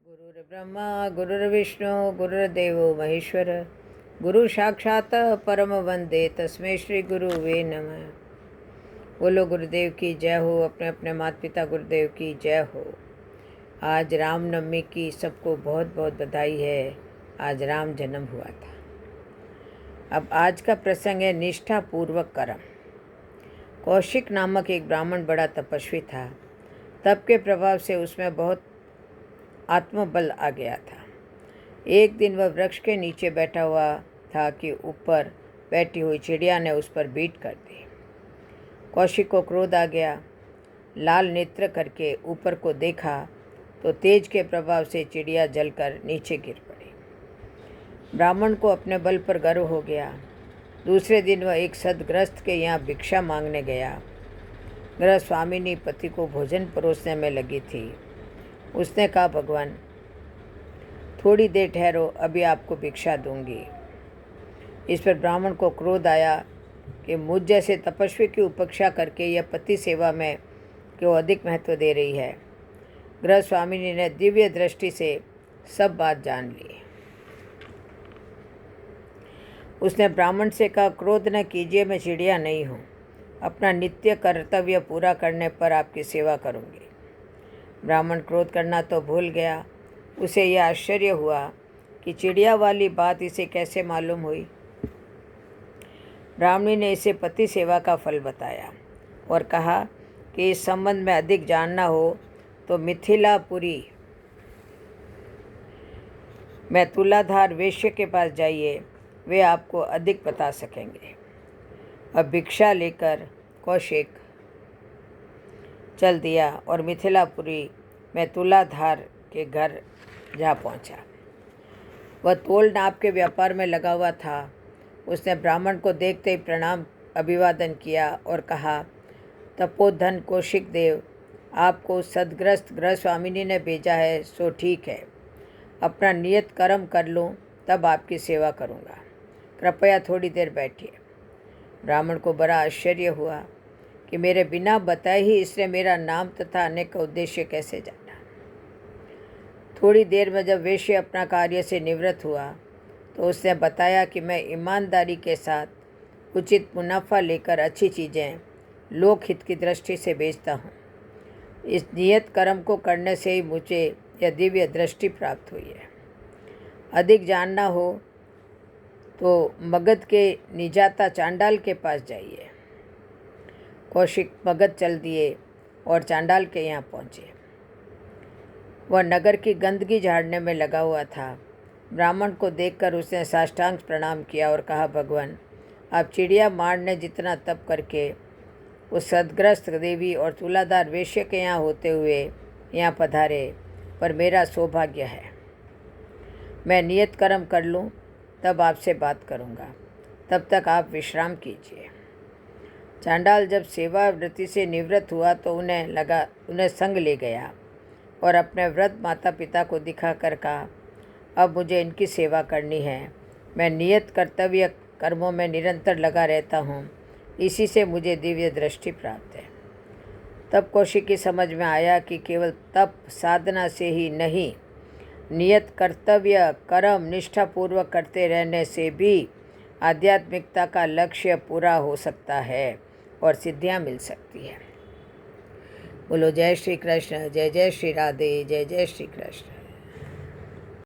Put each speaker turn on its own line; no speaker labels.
गुरुर्ब्रह्मा गुरुर्विष्णु गुरुर्देवो महेश्वर गुरु साक्षात परम वंदे तस्मै श्री गुरुवे नमः। बोलो गुरुदेव की जय हो। अपने अपने माता पिता गुरुदेव की जय हो। आज रामनवमी की सबको बहुत बहुत बधाई है। आज राम जन्म हुआ था। अब आज का प्रसंग है निष्ठा पूर्वक कर्म। कौशिक नामक एक ब्राह्मण बड़ा तपस्वी था। तप के प्रभाव से उसमें बहुत आत्मबल आ गया था। एक दिन वह वृक्ष के नीचे बैठा हुआ था कि ऊपर बैठी हुई चिड़िया ने उस पर बीट कर दी। कौशिक को क्रोध आ गया। लाल नेत्र करके ऊपर को देखा तो तेज के प्रभाव से चिड़िया जलकर नीचे गिर पड़ी। ब्राह्मण को अपने बल पर गर्व हो गया। दूसरे दिन वह एक सदग्रस्त के यहाँ भिक्षा मांगने गया। गृह स्वामिनी पति को भोजन परोसने में लगी थी। उसने कहा, भगवान थोड़ी देर ठहरो, अभी आपको भिक्षा दूंगी। इस पर ब्राह्मण को क्रोध आया कि मुझ जैसे तपस्वी की उपेक्षा करके यह पति सेवा में क्यों अधिक महत्व दे रही है। गृह स्वामिनी ने दिव्य दृष्टि से सब बात जान ली। उसने ब्राह्मण से कहा, क्रोध न कीजिए, मैं चिड़िया नहीं हूँ। अपना नित्य कर्तव्य पूरा करने पर आपकी सेवा करूँगी। ब्राह्मण क्रोध करना तो भूल गया। उसे यह आश्चर्य हुआ कि चिड़िया वाली बात इसे कैसे मालूम हुई। ब्राह्मणी ने इसे पति सेवा का फल बताया और कहा कि इस संबंध में अधिक जानना हो तो मिथिलापुरी में तुलाधार वेश्य के पास जाइए, वे आपको अधिक बता सकेंगे। अब भिक्षा लेकर कौशिक चल दिया और मिथिलापुरी में तुलाधार के घर जा पहुंचा। वह तोल नाप के व्यापार में लगा हुआ था। उसने ब्राह्मण को देखते ही प्रणाम अभिवादन किया और कहा, तपोधन कौशिक देव, आपको सदग्रस्त गृह स्वामिनी ने भेजा है, सो ठीक है। अपना नियत कर्म कर लूँ, तब आपकी सेवा करूँगा। कृपया थोड़ी देर बैठिए। ब्राह्मण को बड़ा आश्चर्य हुआ कि मेरे बिना बताए ही इसने मेरा नाम तथा अनेक का उद्देश्य कैसे जाना। थोड़ी देर में जब वेश्य अपना कार्य से निवृत्त हुआ तो उसने बताया कि मैं ईमानदारी के साथ उचित मुनाफा लेकर अच्छी चीज़ें लोकहित की दृष्टि से बेचता हूँ। इस नियत कर्म को करने से ही मुझे यह दिव्य दृष्टि प्राप्त हुई है। अधिक जानना हो तो मगध के निजाता चांडाल के पास जाइए। कौशिक मगध चल दिए और चांडाल के यहाँ पहुँचे। वह नगर की गंदगी झाड़ने में लगा हुआ था। ब्राह्मण को देखकर उसने साष्टांग प्रणाम किया और कहा, भगवान आप चिड़िया मारने जितना तप करके उस सदग्रस्त देवी और तुलाधार वेश्य के यहाँ होते हुए यहाँ पधारे, पर मेरा सौभाग्य है। मैं नियत कर्म कर लूँ, तब आपसे बात करूँगा। तब तक आप विश्राम कीजिए। चांडाल जब सेवावृत्ति से निवृत्त हुआ तो उन्हें संग ले गया और अपने वृद्ध माता पिता को दिखाकर कहा, अब मुझे इनकी सेवा करनी है। मैं नियत कर्तव्य कर्मों में निरंतर लगा रहता हूँ, इसी से मुझे दिव्य दृष्टि प्राप्त है। तब कौशिक की समझ में आया कि केवल तप साधना से ही नहीं, नियत कर्तव्य कर्म निष्ठापूर्वक करते रहने से भी आध्यात्मिकता का लक्ष्य पूरा हो सकता है और सिद्धियाँ मिल सकती है। बोलो जय श्री कृष्ण, जय जय श्री राधे, जय जय श्री कृष्ण।